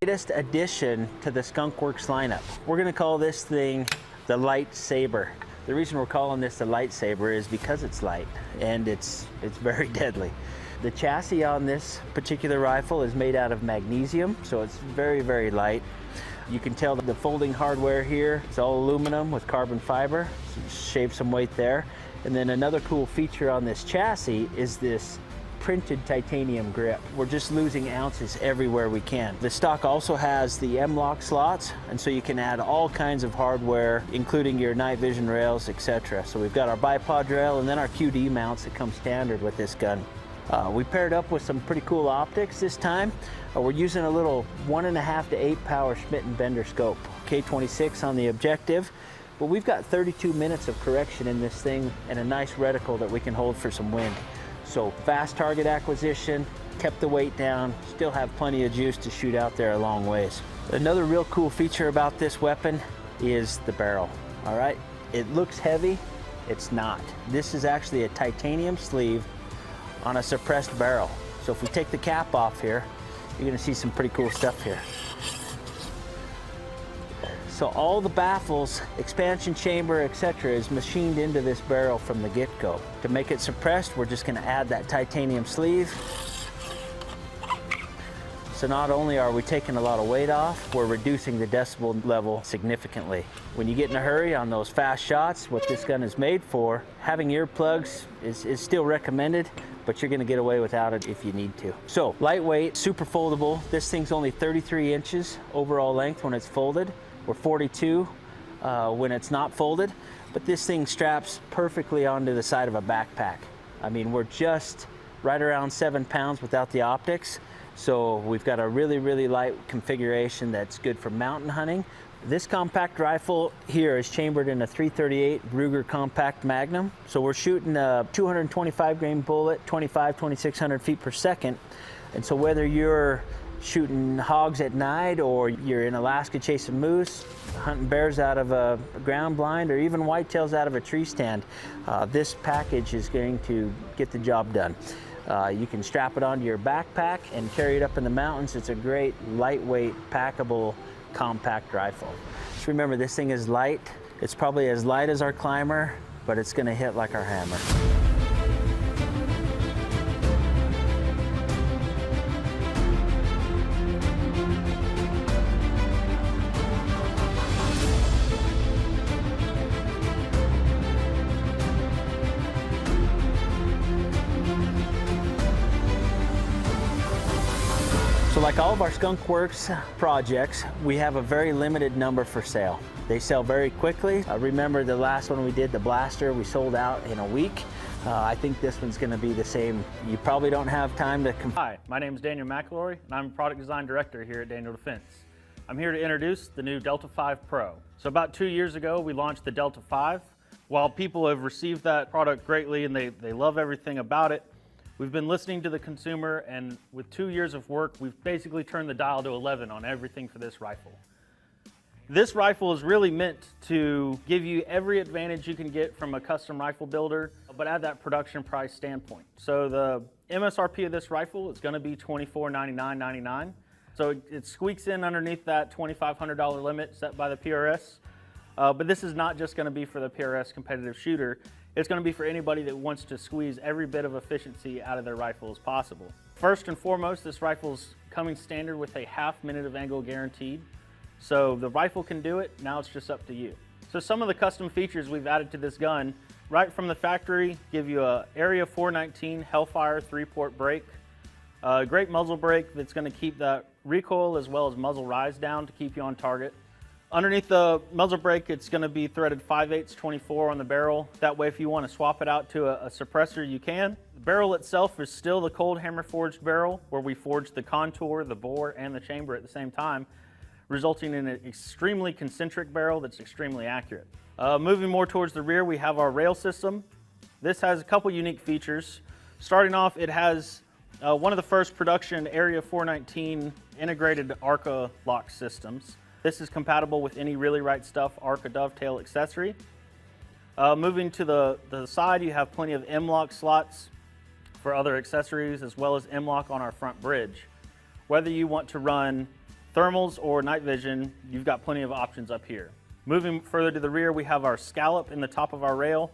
Latest addition to the Skunkwerks lineup. We're going to call this thing the Lite SabR. The reason we're calling this the Lite SabR is because it's light and it's very deadly. The chassis on this particular rifle is made out of magnesium, so it's very, very light. You can tell the folding hardware here, it's all aluminum with carbon fiber, so shave some weight there. And then another cool feature on this chassis is this printed titanium grip. We're just losing ounces everywhere we can. The stock also has the M-LOK slots, and so you can add all kinds of hardware, including your night vision rails, etc. So we've got our bipod rail and then our QD mounts that come standard with this gun. We paired up with some pretty cool optics this time. We're using a little 1.5 to 8 power Schmidt and Bender scope, K26 on the objective, but we've got 32 minutes of correction in this thing and a nice reticle that we can hold for some wind. So fast target acquisition, kept the weight down, still have plenty of juice to shoot out there a long ways. Another real cool feature about this weapon is the barrel, all right? It looks heavy, it's not. This is actually a titanium sleeve on a suppressed barrel. So if we take the cap off here, you're gonna see some pretty cool stuff here. So all the baffles, expansion chamber, etc. is machined into this barrel from the get-go. To make it suppressed, we're just gonna add that titanium sleeve. So not only are we taking a lot of weight off, we're reducing the decibel level significantly. When you get in a hurry on those fast shots, what this gun is made for, having earplugs is still recommended, but you're gonna get away without it if you need to. So lightweight, super foldable. This thing's only 33 inches overall length when it's folded. We're 42 when it's not folded, but this thing straps perfectly onto the side of a backpack. I mean, we're just right around 7 pounds without the optics, so we've got a really, really light configuration that's good for mountain hunting. This compact rifle here is chambered in a .338 Ruger Compact Magnum, so we're shooting a 225 grain bullet, 2600 feet per second, and so whether you're shooting hogs at night, or you're in Alaska chasing moose, hunting bears out of a ground blind, or even whitetails out of a tree stand, this package is going to get the job done. You can strap it onto your backpack and carry it up in the mountains. It's a great, lightweight, packable, compact rifle. Just remember, this thing is light. It's probably as light as our climber, but it's gonna hit like our hammer. So like all of our Skunkwerks projects, we have a very limited number for sale. They sell very quickly. Remember the last one we did, the Blaster, we sold out in a week. I think this one's gonna be the same. You probably don't have time to Hi, my name is Daniel McElroy, and I'm Product Design Director here at Daniel Defense. I'm here to introduce the new Delta 5 Pro. So about 2 years ago, we launched the Delta 5. While people have received that product greatly and they love everything about it, we've been listening to the consumer, and with 2 years of work, we've basically turned the dial to 11 on everything for this rifle. This rifle is really meant to give you every advantage you can get from a custom rifle builder, but at that production price standpoint. So the MSRP of this rifle is going to be $2499.99. So it squeaks in underneath that $2,500 limit set by the PRS. But this is not just going to be for the PRS competitive shooter. It's going to be for anybody that wants to squeeze every bit of efficiency out of their rifle as possible. First and foremost, this rifle's coming standard with a ½ minute of angle guaranteed. So the rifle can do it, now it's just up to you. So some of the custom features we've added to this gun, right from the factory, give you a Area 419 Hellfire 3-port brake, a great muzzle brake that's going to keep that recoil as well as muzzle rise down to keep you on target. Underneath the muzzle brake, it's going to be threaded 5/8 24 on the barrel. That way, if you want to swap it out to a suppressor, you can. The barrel itself is still the cold hammer forged barrel, where we forged the contour, the bore, and the chamber at the same time, resulting in an extremely concentric barrel that's extremely accurate. Moving more towards the rear, we have our rail system. This has a couple unique features. Starting off, it has one of the first production Area 419 integrated ARCA lock systems. This is compatible with any Really Right Stuff ARCA dovetail accessory. Moving to the side, you have plenty of M-LOK slots for other accessories, as well as M-LOK on our front bridge. Whether you want to run thermals or night vision, you've got plenty of options up here. Moving further to the rear, we have our scallop in the top of our rail.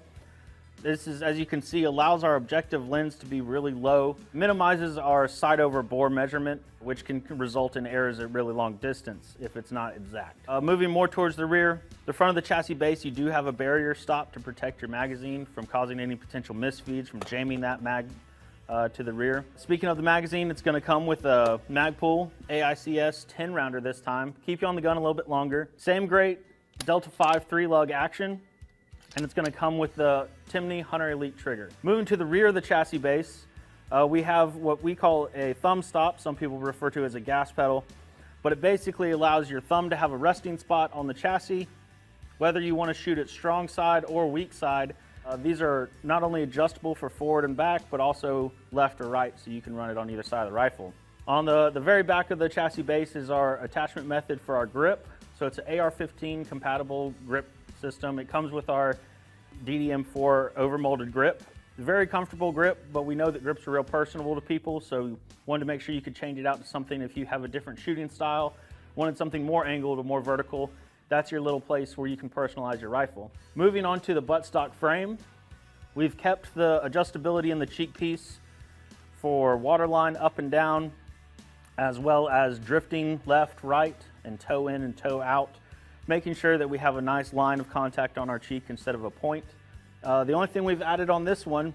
This is, as you can see, allows our objective lens to be really low, minimizes our side over bore measurement, which can result in errors at really long distance if it's not exact. Moving more towards the rear, the front of the chassis base, you do have a barrier stop to protect your magazine from causing any potential misfeeds from jamming that mag to the rear. Speaking of the magazine, it's going to come with a Magpul AICS 10 rounder this time, keep you on the gun a little bit longer. Same great Delta 5 3-lug action, and it's going to come with the Timney Hunter Elite trigger. Moving to the rear of the chassis base, we have what we call a thumb stop, some people refer to as a gas pedal, but it basically allows your thumb to have a resting spot on the chassis, whether you want to shoot it strong side or weak side. These are not only adjustable for forward and back, but also left or right, so you can run it on either side of the rifle. On the very back of the chassis base is our attachment method for our grip. So it's an AR-15 compatible grip system. It comes with our DDM4 overmolded grip. Very comfortable grip, but we know that grips are real personable to people, so wanted to make sure you could change it out to something if you have a different shooting style, wanted something more angled or more vertical. That's your little place where you can personalize your rifle. Moving on to the buttstock frame, we've kept the adjustability in the cheek piece for waterline up and down, as well as drifting left, right, and toe in and toe out, making sure that we have a nice line of contact on our cheek instead of a point. The only thing we've added on this one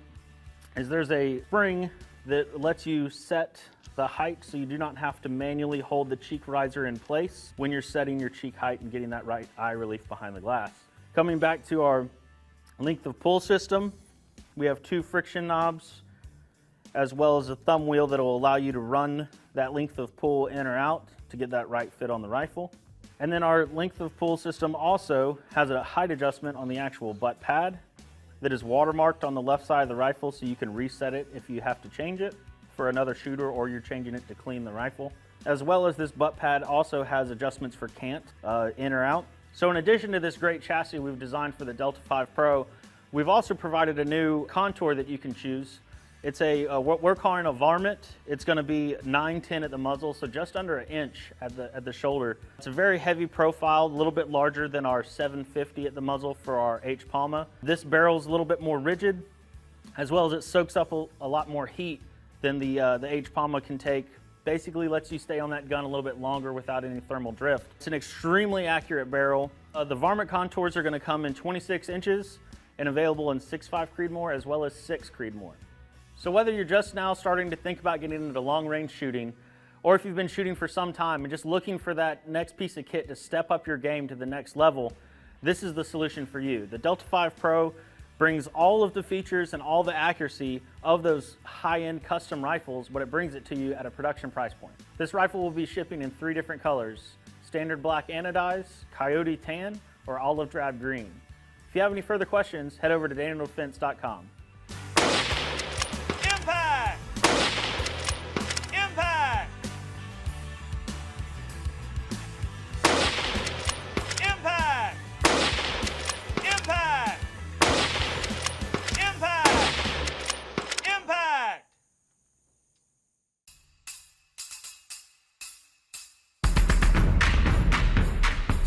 is there's a spring that lets you set the height so you do not have to manually hold the cheek riser in place when you're setting your cheek height and getting that right eye relief behind the glass. Coming back to our length of pull system, we have 2 friction knobs as well as a thumb wheel that will allow you to run that length of pull in or out to get that right fit on the rifle. And then our length of pull system also has a height adjustment on the actual butt pad that is watermarked on the left side of the rifle, so you can reset it if you have to change it for another shooter or you're changing it to clean the rifle. As well as this butt pad also has adjustments for cant, in or out. So in addition to this great chassis we've designed for the Delta 5 Pro, we've also provided a new contour that you can choose. It's what we're calling a varmint. It's going to be 9'10" at the muzzle, so just under an inch at the shoulder. It's a very heavy profile, a little bit larger than our 750 at the muzzle for our H Palma. This barrel is a little bit more rigid, as well as it soaks up a lot more heat than the H Palma can take. Basically lets you stay on that gun a little bit longer without any thermal drift. It's an extremely accurate barrel. The varmint contours are going to come in 26 inches and available in 6.5 Creedmoor as well as 6 Creedmoor. So whether you're just now starting to think about getting into long-range shooting, or if you've been shooting for some time and just looking for that next piece of kit to step up your game to the next level, this is the solution for you. The Delta 5 Pro brings all of the features and all the accuracy of those high-end custom rifles, but it brings it to you at a production price point. This rifle will be shipping in 3 different colors: standard black anodized, coyote tan, or olive drab green. If you have any further questions, head over to DanielDefense.com. Impact! Impact! Impact! Impact! Impact! Impact!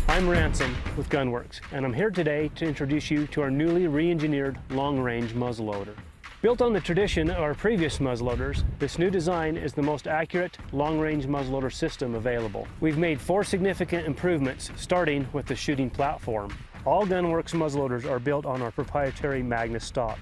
I'm Ransom with Gunwerks, and I'm here today to introduce you to our newly re-engineered long-range muzzleloader. Built on the tradition of our previous muzzleloaders, this new design is the most accurate long-range muzzleloader system available. We've made 4 significant improvements, starting with the shooting platform. All Gunwerks muzzleloaders are built on our proprietary Magnus stock,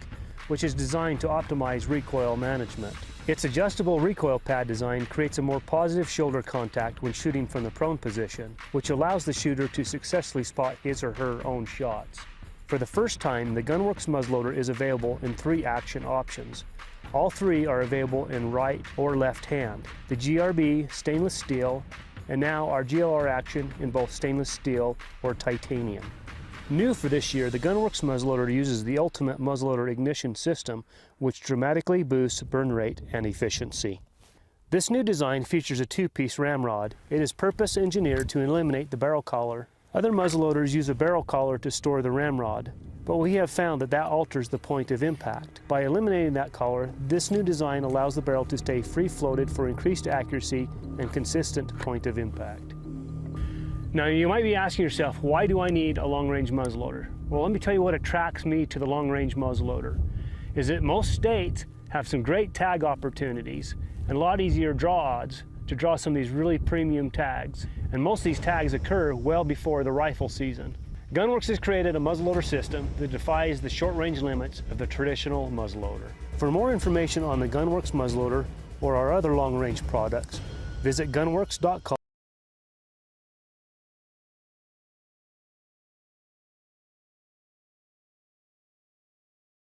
which is designed to optimize recoil management. Its adjustable recoil pad design creates a more positive shoulder contact when shooting from the prone position, which allows the shooter to successfully spot his or her own shots. For the first time, the Gunwerks muzzleloader is available in 3 action options. All 3 are available in right or left hand. The GRB stainless steel, and now our GLR action in both stainless steel or titanium. New for this year, the Gunwerks muzzleloader uses the ultimate muzzleloader ignition system, which dramatically boosts burn rate and efficiency. This new design features a 2-piece ramrod. It is purpose engineered to eliminate the barrel collar. Other muzzleloaders use a barrel collar to store the ramrod, but we have found that alters the point of impact. By eliminating that collar, this new design allows the barrel to stay free-floated for increased accuracy and consistent point of impact. Now you might be asking yourself, why do I need a long-range muzzleloader? Well, let me tell you what attracts me to the long-range muzzleloader. Is that most states have some great tag opportunities and a lot easier draw odds to draw some of these really premium tags. And most of these tags occur well before the rifle season. Gunwerks has created a muzzleloader system that defies the short-range limits of the traditional muzzleloader. For more information on the Gunwerks muzzleloader or our other long-range products, visit gunwerks.com.